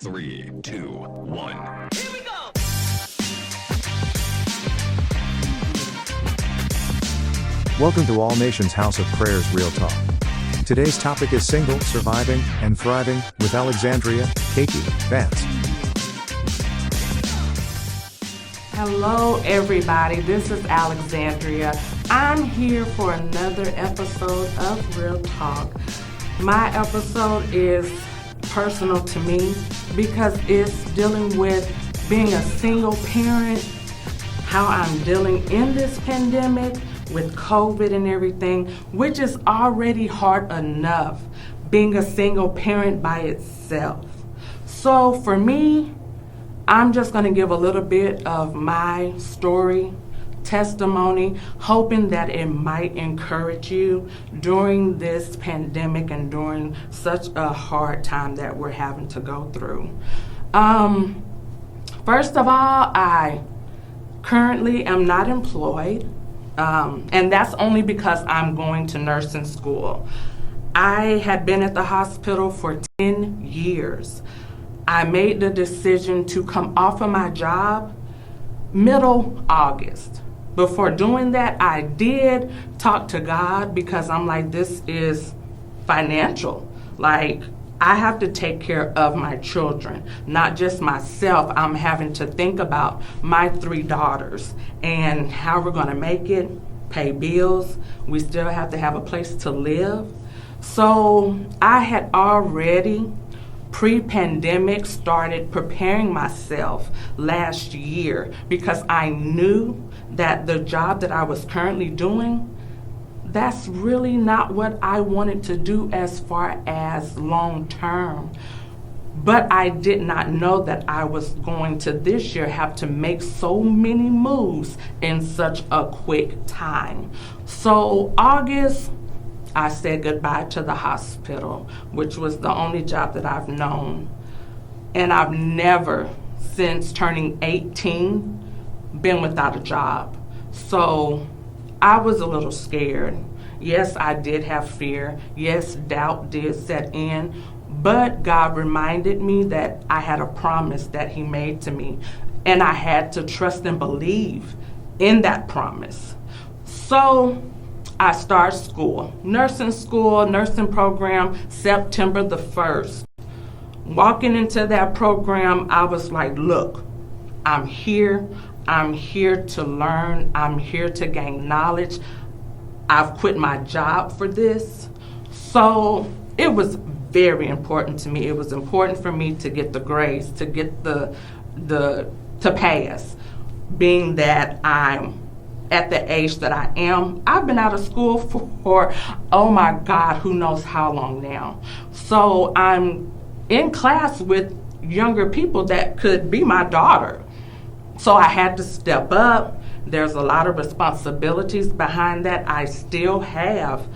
3, 2, 1. Here we go! Welcome to All Nations House of Prayers Real Talk. Today's topic is single, surviving, and thriving with Alexandria, Keiki, Vance. Hello everybody, this is Alexandria. I'm here for another episode of Real Talk. My episode is personal to me because it's dealing with being a single parent, how I'm dealing in this pandemic with COVID and everything, which is already hard enough being a single parent by itself. So for me, I'm just going to give a little bit of my story, testimony, hoping that it might encourage you during this pandemic and during such a hard time that we're having to go through. First of all, I currently am not employed, and that's only because I'm going to nursing school. I had been at the hospital for 10 years. I made the decision to come off of my job middle August. Before doing that, I did talk to God because I'm like, this is financial. Like, I have to take care of my children, not just myself. I'm having to think about my 3 daughters and how we're going to make it, pay bills. We still have to have a place to live. So I had already pre-pandemic started preparing myself last year because I knew that the job that I was currently doing, that's really not what I wanted to do as far as long term. But I did not know that I was going to this year have to make so many moves in such a quick time. So August, I said goodbye to the hospital, which was the only job that I've known. And I've never, since turning 18, been without a job. So I was a little scared. Yes, I did have fear. Yes, doubt did set in. But God reminded me that I had a promise that He made to me. And I had to trust and believe in that promise. So I started school, nursing program, September the 1st. Walking into that program, I was like, look, I'm here to learn, I'm here to gain knowledge. I've quit my job for this. So it was very important to me. It was important for me to get the grades, to get to pass, being that I'm at the age that I am. I've been out of school for, oh my God, who knows how long now. So I'm in class with younger people that could be my daughter. So I had to step up. There's a lot of responsibilities behind that. I still have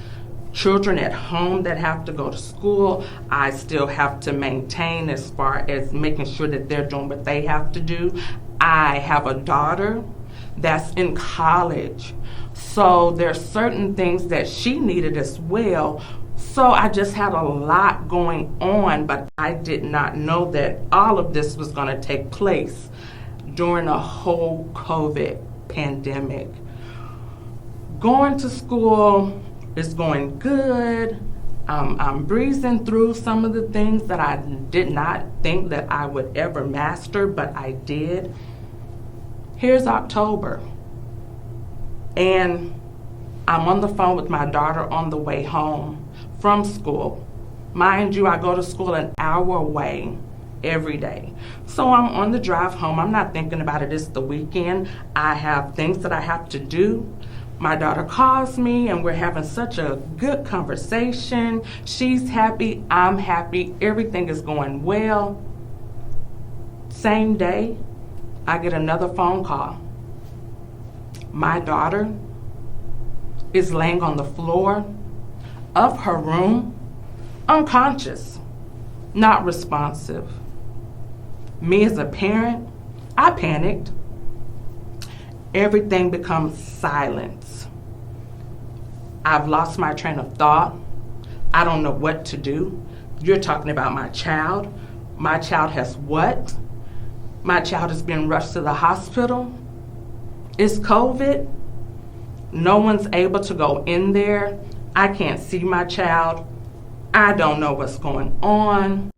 children at home that have to go to school. I still have to maintain as far as making sure that they're doing what they have to do. I have a daughter that's in college. So there's certain things that she needed as well. So I just had a lot going on, but I did not know that all of this was going to take place during a whole COVID pandemic. Going to school is going good. I'm breezing through some of the things that I did not think that I would ever master, but I did. Here's October, and I'm on the phone with my daughter on the way home from school. Mind you, I go to school an hour away every day. So I'm on the drive home. I'm not thinking about it. It's the weekend. I have things that I have to do. My daughter calls me and we're having such a good conversation. She's happy. I'm happy. Everything is going well. Same day, I get another phone call. My daughter is laying on the floor of her room, unconscious, not responsive. Me as a parent, I panicked. Everything becomes silence. I've lost my train of thought. I don't know what to do. You're talking about my child. My child has what? My child has been rushed to the hospital. It's COVID. No one's able to go in there. I can't see my child. I don't know what's going on.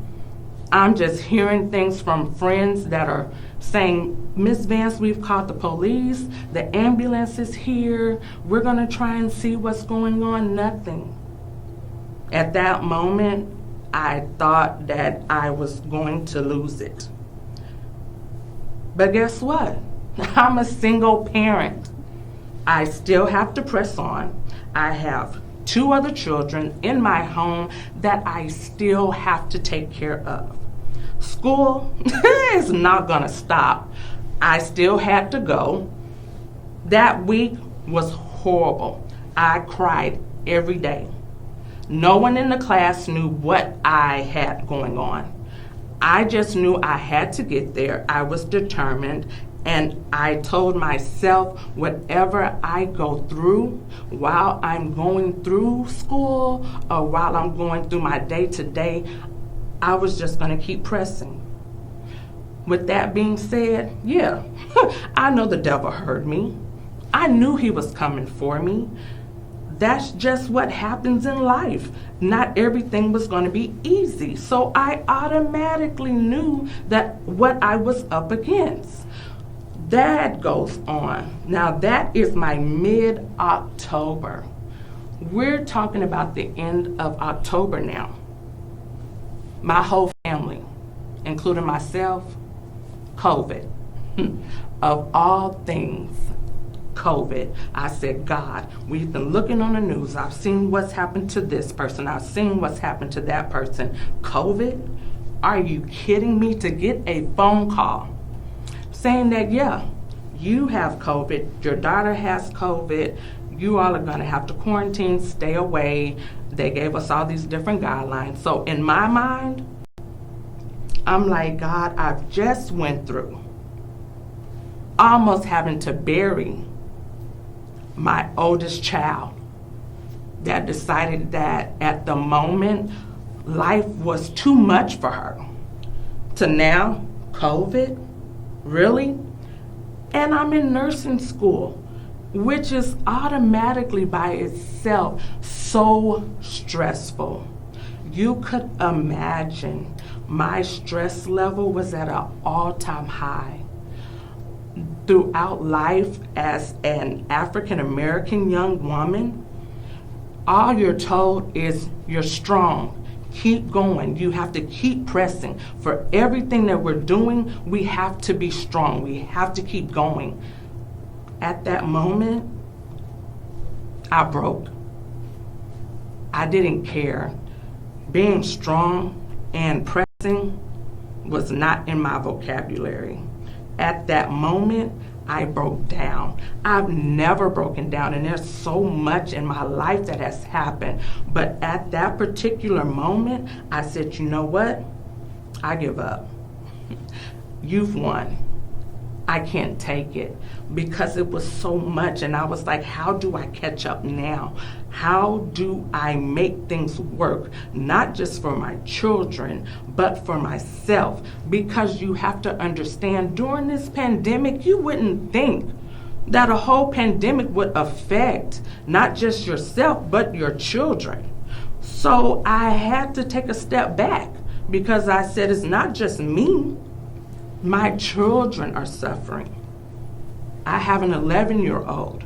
I'm just hearing things from friends that are saying, Miss Vance, we've called the police. The ambulance is here. We're going to try and see what's going on. Nothing. At that moment, I thought that I was going to lose it. But guess what? I'm a single parent. I still have to press on. I have 2 other children in my home that I still have to take care of. School is not going to stop. I still had to go. That week was horrible. I cried every day. No one in the class knew what I had going on. I just knew I had to get there. I was determined, and I told myself, whatever I go through while I'm going through school or while I'm going through my day-to-day, I was just going to keep pressing. With that being said, yeah, I know the devil heard me. I knew he was coming for me. That's just what happens in life. Not everything was going to be easy. So I automatically knew that what I was up against. That goes on. Now that is my mid-October. We're talking about the end of October now. My whole family, including myself, COVID. Of all things, COVID. I said, God, we've been looking on the news. I've seen what's happened to this person. I've seen what's happened to that person. COVID? Are you kidding me? To get a phone call saying that, yeah, you have COVID, your daughter has COVID, you all are going to have to quarantine, stay away. They gave us all these different guidelines. So in my mind, I'm like, God, I've just went through almost having to bury my oldest child that decided that at the moment life was too much for her, to now COVID, really? And I'm in nursing school, which is automatically by itself so stressful. You could imagine my stress level was at an all-time high. Throughout life as an African American young woman, all you're told is you're strong. Keep going. You have to keep pressing. For everything that we're doing, we have to be strong. We have to keep going. At that moment, I broke. I didn't care. Being strong and pressing was not in my vocabulary. At that moment, I broke down. I've never broken down, and there's so much in my life that has happened. But at that particular moment, I said, you know what? I give up. You've won. I can't take it, because it was so much, and I was like, how do I catch up now? How do I make things work, not just for my children, but for myself? Because you have to understand, during this pandemic, you wouldn't think that a whole pandemic would affect not just yourself, but your children. So I had to take a step back, because I said, it's not just me. My children are suffering. I have an 11-year-old.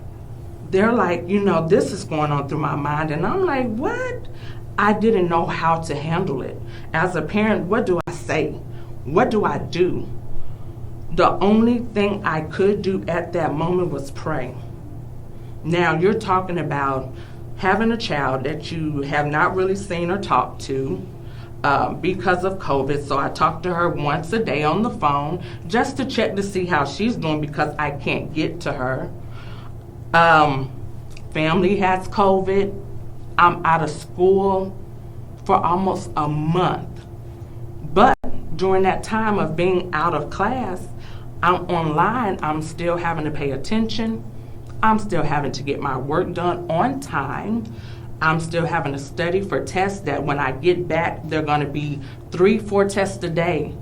They're like, this is going on through my mind. And I'm like, what? I didn't know how to handle it. As a parent, what do I say? What do I do? The only thing I could do at that moment was pray. Now, you're talking about having a child that you have not really seen or talked to, because of COVID. So I talk to her once a day on the phone just to check to see how she's doing, because I can't get to her. Family has COVID. I'm out of school for almost a month. But during that time of being out of class, I'm online. I'm still having to pay attention. I'm still having to get my work done on time. I'm still having to study for tests that when I get back, they're going to be 3-4 tests a day.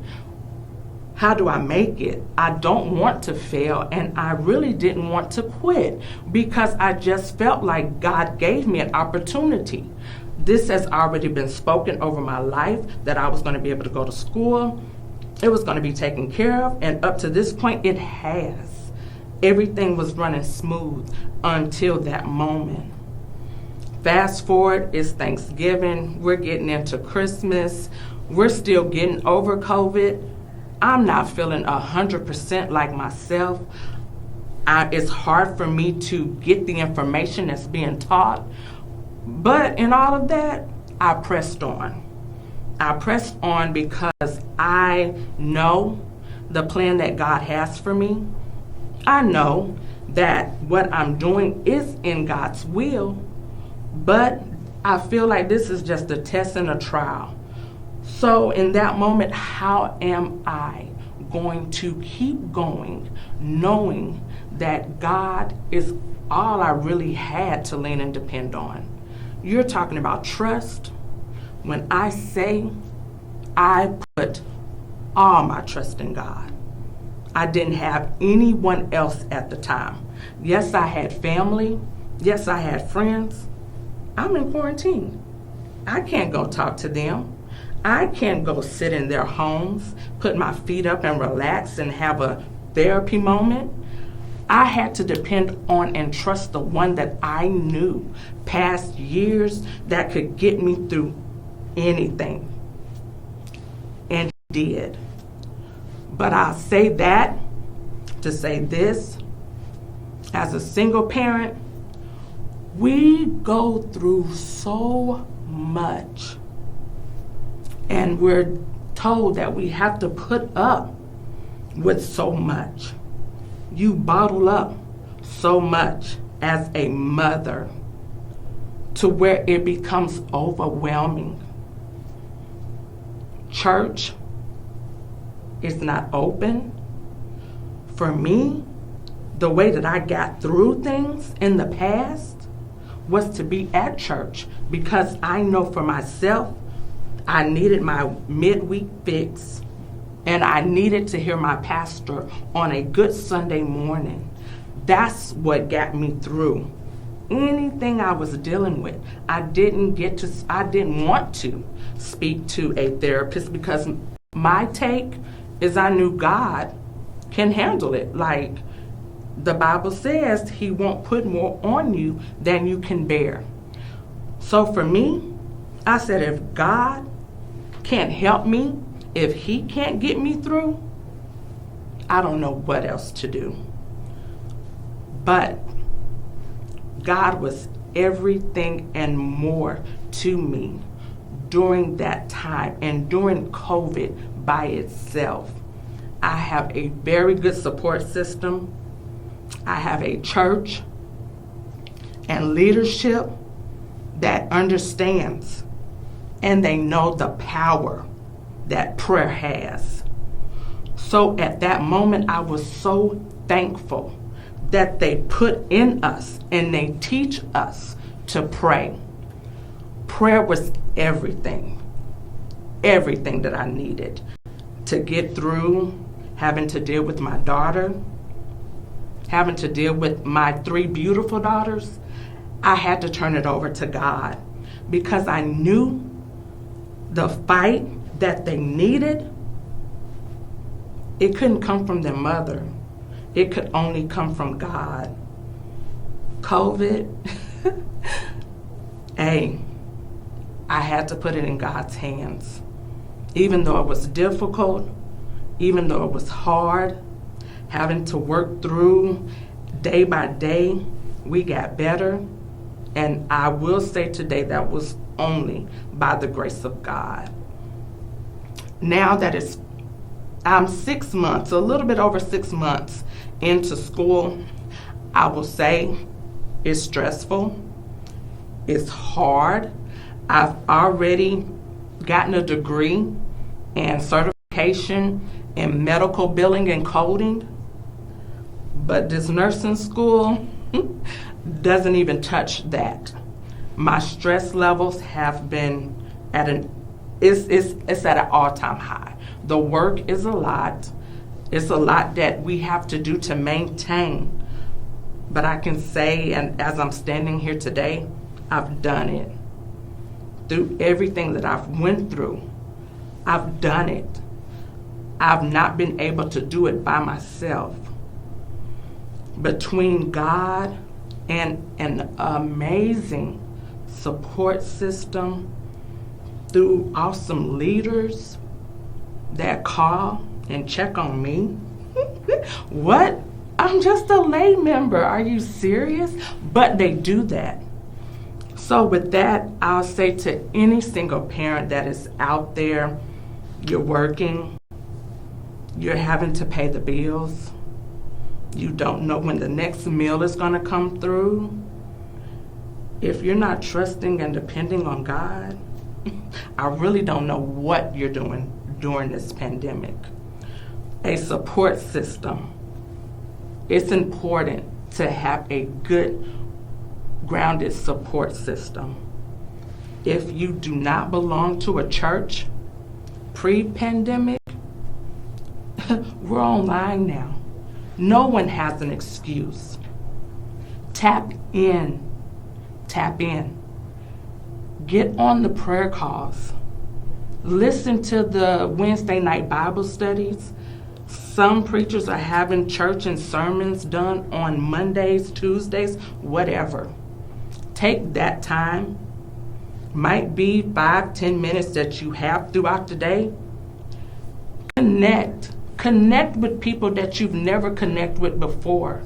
How do I make it? I don't want to fail, and I really didn't want to quit because I just felt like God gave me an opportunity. This has already been spoken over my life, that I was going to be able to go to school. It was going to be taken care of, and up to this point, it has. Everything was running smooth until that moment. Fast forward, it's Thanksgiving. We're getting into Christmas. We're still getting over COVID. I'm not feeling 100% like myself. It's hard for me to get the information that's being taught. But in all of that, I pressed on. I pressed on because I know the plan that God has for me. I know that what I'm doing is in God's will, but I feel like this is just a test and a trial. So in that moment, how am I going to keep going, knowing that God is all I really had to lean and depend on? You're talking about trust. When I say I put all my trust in God, I didn't have anyone else at the time. Yes, I had family. Yes, I had friends. I'm in quarantine. I can't go talk to them. I can't go sit in their homes, put my feet up and relax and have a therapy moment. I had to depend on and trust the one that I knew past years that could get me through anything. And he did. But I'll say that to say this. As a single parent, we go through so much. And we're told that we have to put up with so much. You bottle up so much as a mother to where it becomes overwhelming. Church is not open. For me, the way that I got through things in the past was to be at church because I know for myself, I needed my midweek fix, and I needed to hear my pastor on a good Sunday morning. That's what got me through anything I was dealing with. I didn't want to speak to a therapist because my take is I knew God can handle it. Like the Bible says, he won't put more on you than you can bear. So for me, I said, if God can't help me, if he can't get me through, I don't know what else to do. But God was everything and more to me during that time and during COVID by itself. I have a very good support system. I have a church and leadership that understands and they know the power that prayer has. So at that moment, I was so thankful that they put in us and they teach us to pray. Prayer was everything that I needed to get through having to deal with my daughter, having to deal with my 3 beautiful daughters. I had to turn it over to God because I knew the fight that they needed, it couldn't come from their mother. It could only come from God. COVID, hey, I had to put it in God's hands. Even though it was difficult, even though it was hard, having to work through day by day, we got better. And I will say today that was only by the grace of God. Now that I'm 6 months, a little bit over 6 months into school, I will say it's stressful, it's hard. I've already gotten a degree and certification in medical billing and coding, but this nursing school doesn't even touch that. My stress levels have been at it's at an all-time high. The work is a lot. It's a lot that we have to do to maintain. But I can say, and as I'm standing here today, I've done it. Through everything that I've went through, I've done it. I've not been able to do it by myself. Between God and an amazing support system, through awesome leaders that call and check on me. What? I'm just a lay member. Are you serious? But they do that. So with that, I'll say to any single parent that is out there, you're working, you're having to pay the bills, you don't know when the next meal is going to come through. If you're not trusting and depending on God, I really don't know what you're doing during this pandemic. A support system. It's important to have a good, grounded support system. If you do not belong to a church pre-pandemic, we're online now. No one has an excuse. Tap in. Tap in. Get on the prayer calls. Listen to the Wednesday night Bible studies. Some preachers are having church and sermons done on Mondays, Tuesdays, whatever. Take that time. Might be 5-10 minutes that you have throughout the day. Connect. Connect with people that you've never connected with before.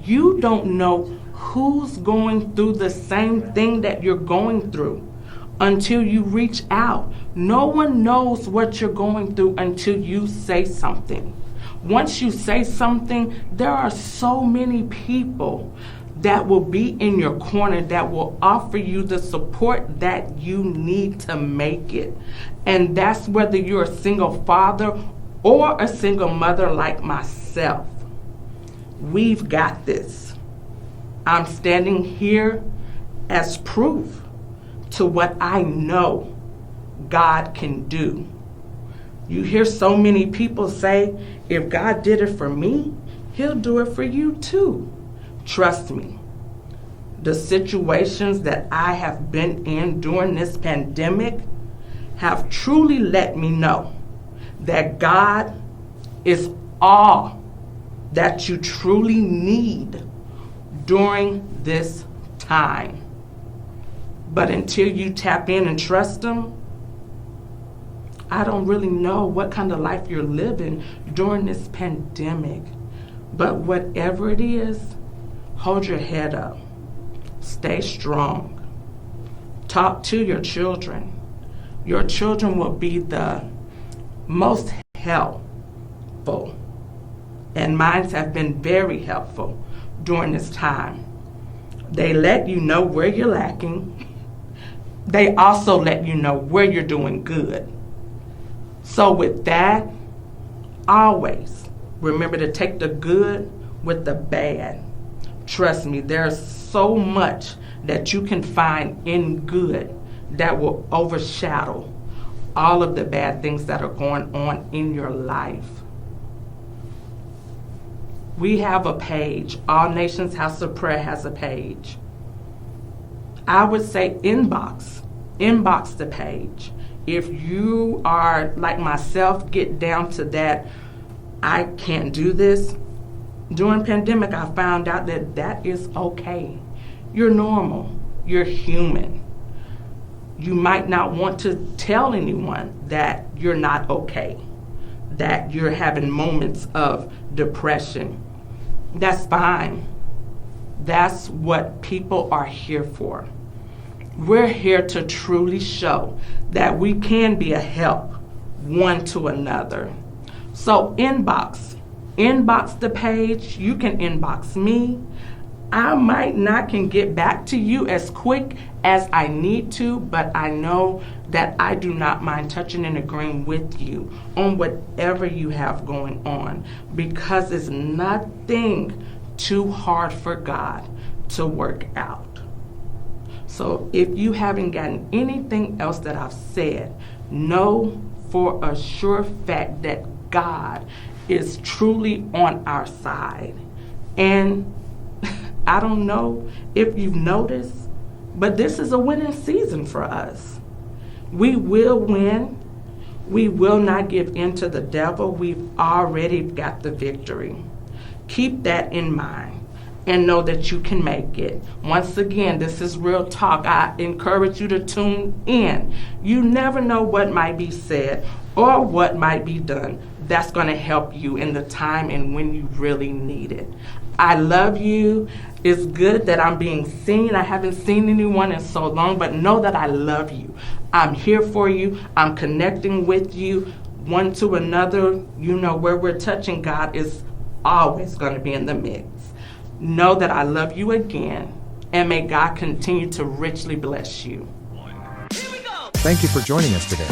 You don't know who's going through the same thing that you're going through until you reach out. No one knows what you're going through until you say something. Once you say something, there are so many people that will be in your corner that will offer you the support that you need to make it. And that's whether you're a single father or a single mother like myself. We've got this. I'm standing here as proof to what I know God can do. You hear so many people say, if God did it for me, He'll do it for you too. Trust me, the situations that I have been in during this pandemic have truly let me know that God is all that you truly need during this time. But until you tap in and trust Him, I don't really know what kind of life you're living during this pandemic. But whatever it is, hold your head up. Stay strong. Talk to your children. Your children will be the most helpful. And mine have been very helpful during this time. They let you know where you're lacking. They also let you know where you're doing good. So with that, always remember to take the good with the bad. Trust me, there's so much that you can find in good that will overshadow all of the bad things that are going on in your life. We have a page. All Nations House of Prayer has a page. I would say inbox the page. If you are like myself, get down to that, I can't do this. During pandemic, I found out that that is okay. You're normal. You're human. You might not want to tell anyone that you're not okay, that you're having moments of depression. That's fine. That's what people are here for. We're here to truly show that we can be a help one to another. So inbox the page. You can inbox me. I might not can get back to you as quick as I need to, but I know that I do not mind touching and agreeing with you on whatever you have going on, because it's nothing too hard for God to work out. So if you haven't gotten anything else that I've said, know for a sure fact that God is truly on our side. And I don't know if you've noticed, but this is a winning season for us. We will win. We will not give in to the devil. We've already got the victory. Keep that in mind and know that you can make it. Once again, this is Real Talk. I encourage you to tune in. You never know what might be said or what might be done that's going to help you in the time and when you really need it. I love you. It's good that I'm being seen. I haven't seen anyone in so long, but know that I love you. I'm here for you. I'm connecting with you one to another. You know, where we're touching, God is always going to be in the mix. Know that I love you again, and may God continue to richly bless you. Thank you for joining us today.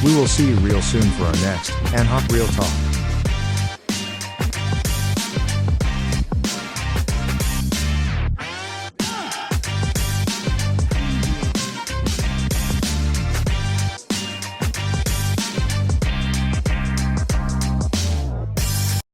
We will see you real soon for our next ANHOP Real Talk.